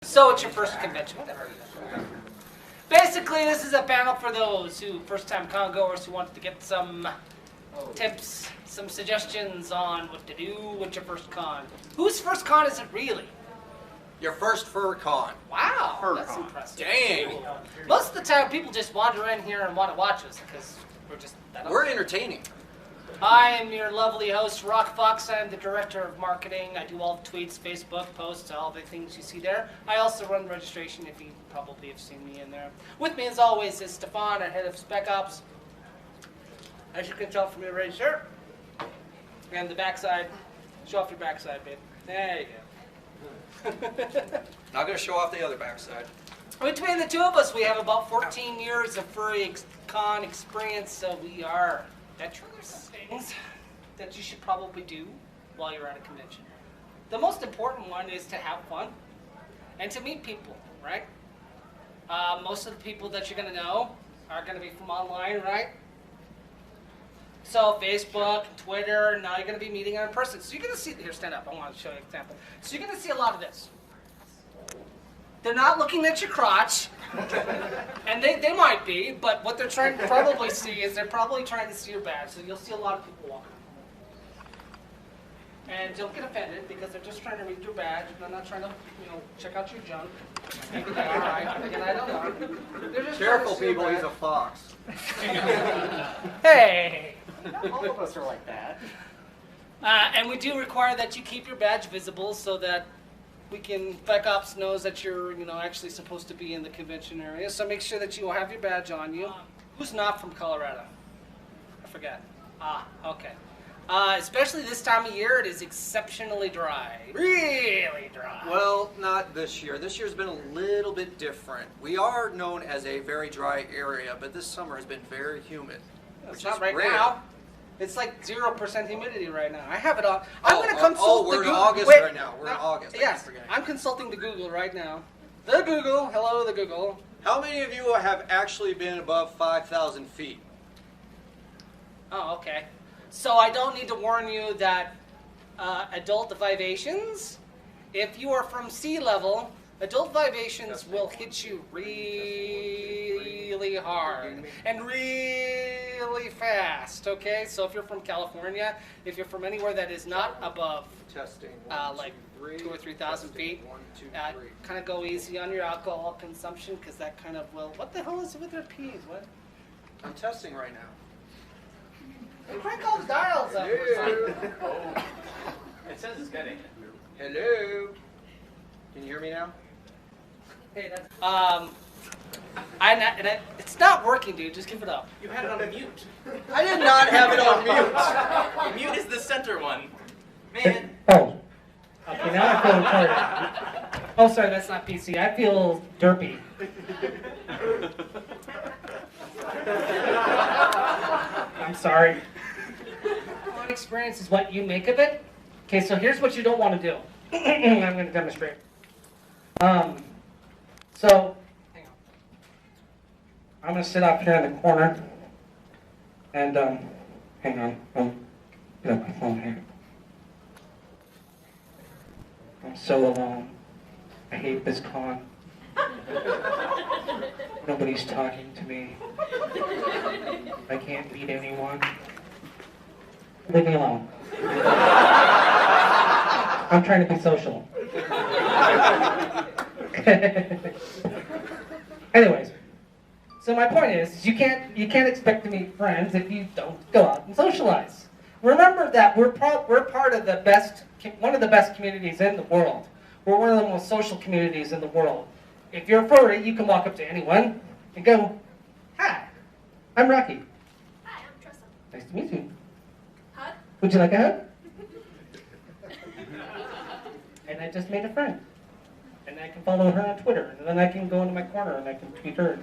So it's your first convention. Basically, this is a panel for those who first-time con goers who want to get some tips, some suggestions on what to do with your first con. Whose first con is it really? Your first fur con. Wow, Fur that's con. impressive. Dang. Most of the time, people just wander in here and want to watch us because we're just that We're entertaining. I am your lovely host, Rockfox. I'm the director of marketing. I do all the tweets, Facebook posts, all the things you see there. I also run registration, if you probably have seen me in there. With me, as always, is Stefan, our head of Spec Ops. As you can tell from your red shirt. And the backside. Show off your backside, babe. There you go. Not going to show off the other backside. Between the two of us, we have about 14 years of furry con experience, so we are veterans. Things that you should probably do while you're at a convention. The most important one is to have fun and to meet people, right? Most of the people that you're going to know are going to be from online, right? So Facebook, Twitter, now you're going to be meeting in person. So you're going to see, here, stand up, I want to show you an example. So you're going to see a lot of this. They're not looking at your crotch, and they might be, but what they're trying to probably see is they're probably trying to see your badge, so you'll see a lot of people walking. And don't get offended, because they're just trying to read your badge, they're not trying to, check out your junk. Maybe they are, I don't know. They're just Careful, trying to see your people, he's a badge. fox. Hey! Not all of us are like that. And we do require that you keep your badge visible so that Spec Ops knows that you're, actually supposed to be in the convention area. So make sure that you have your badge on you. Who's not from Colorado? I forget. Okay. Especially this time of year, it is exceptionally dry. Really dry. Well, not this year. This year's been a little bit different. We are known as a very dry area, but this summer has been very humid. It's Which not is right rare. now. It's like 0% humidity right now. I have it on. I'm going to consult oh, we're the in Google. August Wait, right now. We're in August. I keep Yes, forgetting. I'm consulting the Google right now. The Google. Hello, the Google. How many of you have actually been above 5,000 feet? Oh, okay. So I don't need to warn you that adult vivations, if you are from sea level, adult vivations will hit you really hard and really fast, okay? So if you're from California, if you're from anywhere that is not above Testing. like 2,000 or 3,000 feet, kind of go easy on your alcohol consumption because that kind of will, what the hell is it with their peas? What? I'm testing right now. Hey, crank all the dials up or something. It says it's getting it. Hello. Can you hear me now? Hey, that's, it's not working, dude. Just give it up. You had it on mute. I did not have it on mute. Mute is the center one. Man. Oh. Okay, now I feel retarded. Oh, sorry, that's not PC. I feel derpy. I'm sorry. Experience is what you make of it. Okay, so here's what you don't want to do. I'm going to demonstrate. So, hang on. I'm going to sit up here in the corner, and hang on. Get up my phone here. I'm so alone. I hate this con. Nobody's talking to me. I can't meet anyone. Leave me alone. I'm trying to be social. Anyways, so my point is, you can't expect to meet friends if you don't go out and socialize. Remember that we're part of one of the best communities in the world. We're one of the most social communities in the world. If you're furry, you can walk up to anyone and go, "Hi, I'm Rocky. Hi, I'm Tressa. Nice to meet you. Hug? Would you like a hug?" And I just made a friend. And I can follow her on Twitter, and then I can go into my corner and I can tweet her.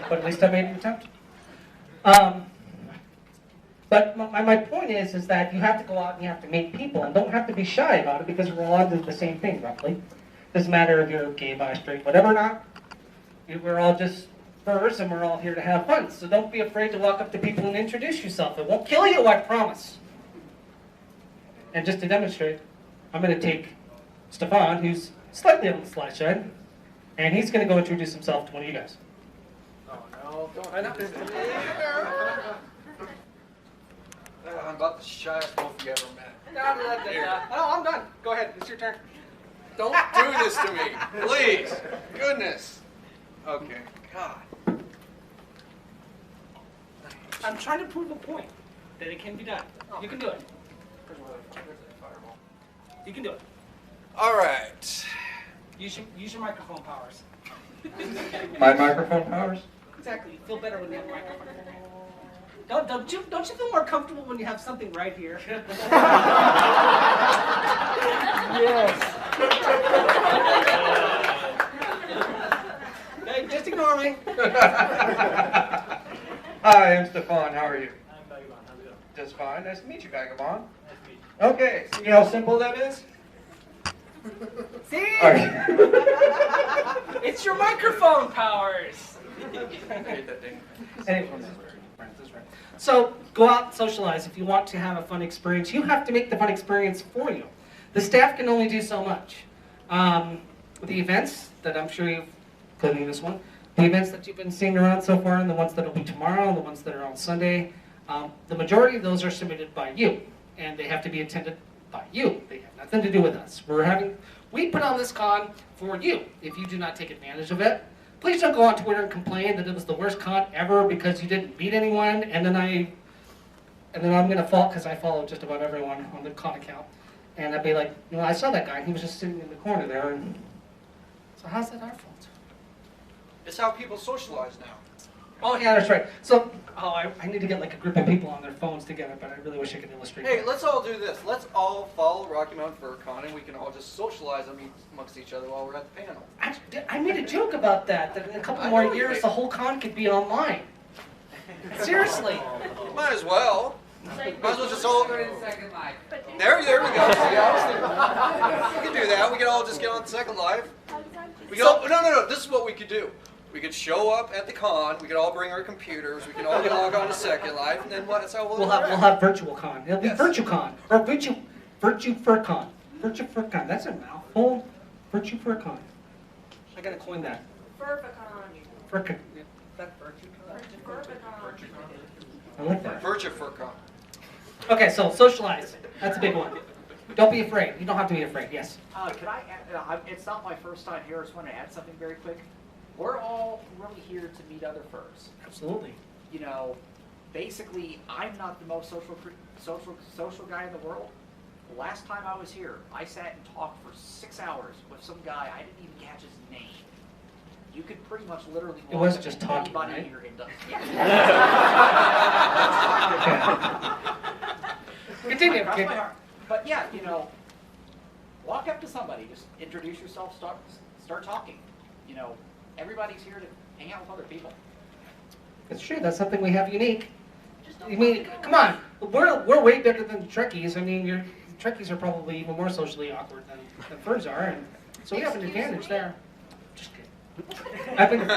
But at least I made an attempt. But my point is that you have to go out and you have to meet people, and don't have to be shy about it because we're all doing the same thing, roughly. Doesn't matter if you're gay, bi, straight, whatever or not. We're all just furs, and we're all here to have fun. So don't be afraid to walk up to people and introduce yourself. It won't kill you, I promise. And just to demonstrate, I'm going to take Stefan, who's slightly on the sly side, and he's going to go introduce himself to one of you guys. Oh no, don't. I'm about the shyest wolf you ever met. No, I'm done. Go ahead. It's your turn. Don't do this to me, please. Goodness. Okay. God. I'm trying to prove a point that it can be done. You can do it. You can do it. All right. Use your microphone powers. My microphone powers? Exactly. You feel better when you have a microphone. Don't you feel more comfortable when you have something right here? Yes. Hey, just ignore me. Hi, I'm Stefan. How are you? I'm Vagabond. How's it going? Just fine. Nice to meet you, Vagabond. Nice to meet you. Okay, so you know how simple that is? See? All right. It's your microphone powers. Anyway, so go out and socialize. If you want to have a fun experience, you have to make the fun experience for you. The staff can only do so much. The events that I'm sure you've, including this one, the events that you've been seeing around so far, and the ones that will be tomorrow, and the ones that are on Sunday, the majority of those are submitted by you, and they have to be attended by you. They have nothing to do with us. We put on this con for you. If you do not take advantage of it, please don't go on Twitter and complain that it was the worst con ever because you didn't meet anyone, and then I'm gonna fault because I follow just about everyone on the con account, and I'd be like, I saw that guy. He was just sitting in the corner there, and so how's that our fault? It's how people socialize now. Oh yeah, that's right. So I need to get like a group of people on their phones together, but I really wish I could illustrate. Hey, that. let's all do this. Let's all follow Rocky Mountain Fur Con, and we can all just socialize amongst each other while we're at the panel. I made a joke about that in a couple I more know you years did. the whole con could be online. Seriously. Might as well. Might as well just all. Second Life. There we go. See, I was thinking, we could do that. We could all just get on Second Life. We could all, no. This is what we could do. We could show up at the con. We could all bring our computers. We could all get log on to Second Life, and then what? That's how we'll We'll have virtual con. It'll be Yes. VirtuCon or Virtue FurCon. Virtue FurCon. That's a mouthful. Virtue FurCon. I gotta coin that. Furvicon. FurCon. I like that. Virtua Fur Con. Okay, so socialize. That's a big one. Don't be afraid. You don't have to be afraid. Yes. Can I add, it's not my first time here, I just want to add something very quick. We're all really here to meet other furs. Absolutely. You know, basically, I'm not the most social guy in the world. The last time I was here, I sat and talked for 6 hours with some guy, I didn't even catch his name. You could pretty much literally It walk was up just to talking, anybody right? here and done. Continue. Cross my heart. But yeah, you know, walk up to somebody, just introduce yourself, start talking. You know, everybody's here to hang out with other people. It's true. That's something we have unique. Just I mean, come on. We're way better than the Trekkies. I mean, the Trekkies are probably even more socially awkward than furs are, and so we have an advantage there. Just kidding. I've been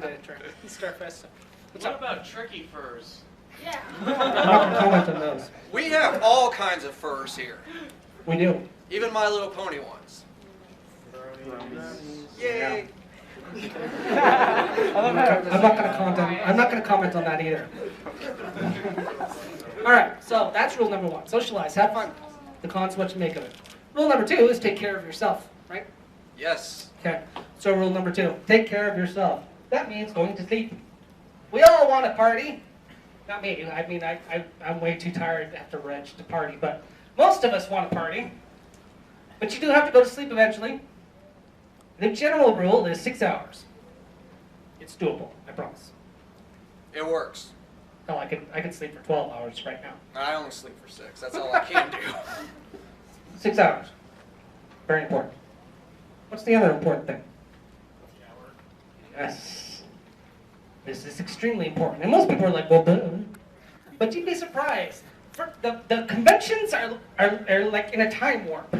to Trek. Starfest. What about tricky furs? Yeah. I'm not gonna comment on those. We have all kinds of furs here. We do. Even My Little Pony ones. Yay! I'm not gonna comment on that either. All right, so that's rule number 1. Socialize, have fun. The con's what you make of it. Rule number 2 is take care of yourself, right? Yes. Okay. So rule number 2, take care of yourself. That means going to sleep. We all want to party. Not me. I mean, I'm way too tired after Reg to party, but most of us want to party. But you do have to go to sleep eventually. The general rule is 6 hours. It's doable, I promise. It works. Hell, I could sleep for 12 hours right now. I only sleep for 6. That's all I can do. 6 hours. Very important. What's the other important thing? Yes. This is extremely important. And most people are like, well, duh. But you'd be surprised. The conventions are like in a time warp.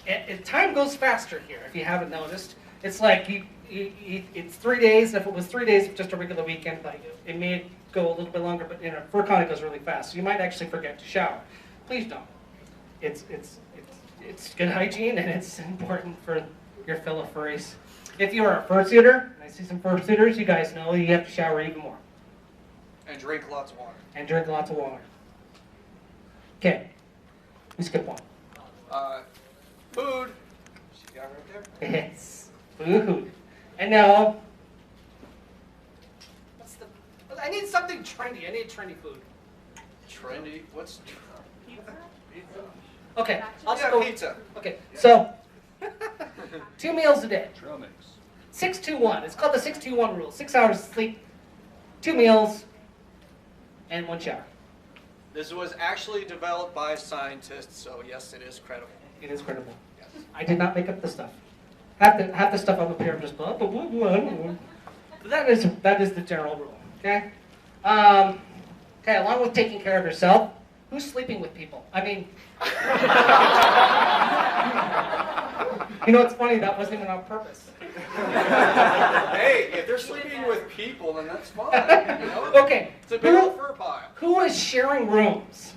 And time goes faster here, if you haven't noticed. It's like it's 3 days. If it was 3 days of just a regular weekend, like it may go a little bit longer, but FurCon it goes really fast. So you might actually forget to shower. Please don't. It's it's good hygiene and it's important for your fellow furries. If you are a fursuiter, and I see some fursuiters, you guys know you have to shower even more. And drink lots of water. And drink lots of water. Okay, we skip one. Food. She got right there. It's food. And now, What's the? I need something trendy. I need trendy food. Trendy. What's? okay, I'll just Yeah, go. pizza. Okay, so 2 meals a day. 6-2-1. It's called the 6-2-1 rule. 6 hours of sleep, 2 meals, and 1 shower. This was actually developed by scientists, so yes, it is credible. It is credible. I did not make up the stuff. Half the stuff up here just blah, blah, blah, blah, blah. But that is the general rule. Okay. Okay. Along with taking care of yourself, who's sleeping with people? I mean, you know what's funny? That wasn't even on purpose. Hey, if they're sleeping with people, then that's fine. You know? Okay. It's a big old fur pile. Who is sharing rooms?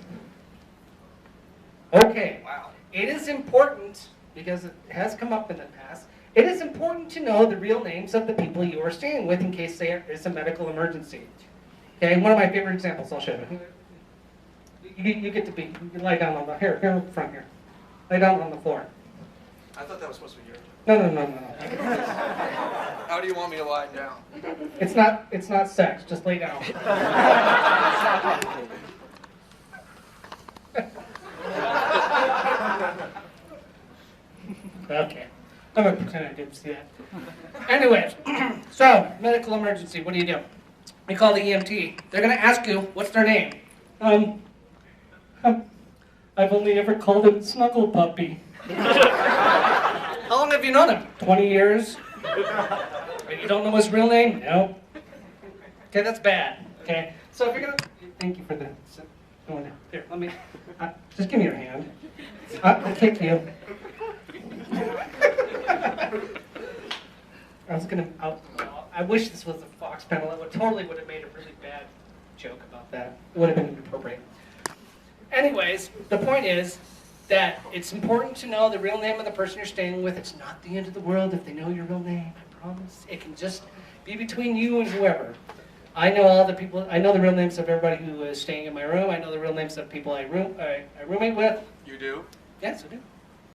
Okay. Wow. It is important, because it has come up in the past, it is important to know the real names of the people you are staying with in case there is a medical emergency. Okay, one of my favorite examples, I'll show you. You get to be, you can lie down on the, here in front here. Lay down on the floor. I thought that was supposed to be yours. No. How do you want me to lie down? It's not sex, just lay down. Okay. I'm gonna pretend I didn't see that. Anyways, so medical emergency, what do? We call the EMT. They're gonna ask you, what's their name? I've only ever called him Snuggle Puppy. How long have you known him? 20 years. You don't know his real name? No. Okay, that's bad. Okay, so if you're gonna, thank you for the. Here, let me. Just give me your hand. I'll kick you. I wish this was a Fox panel. It would have made a really bad joke about that. It would have been inappropriate. Anyways, the point is that it's important to know the real name of the person you're staying with. It's not the end of the world if they know your real name. I promise. It can just be between you and whoever. I know all the people. I know the real names of everybody who is staying in my room. I know the real names of people I roommate with. You do? Yes, I do.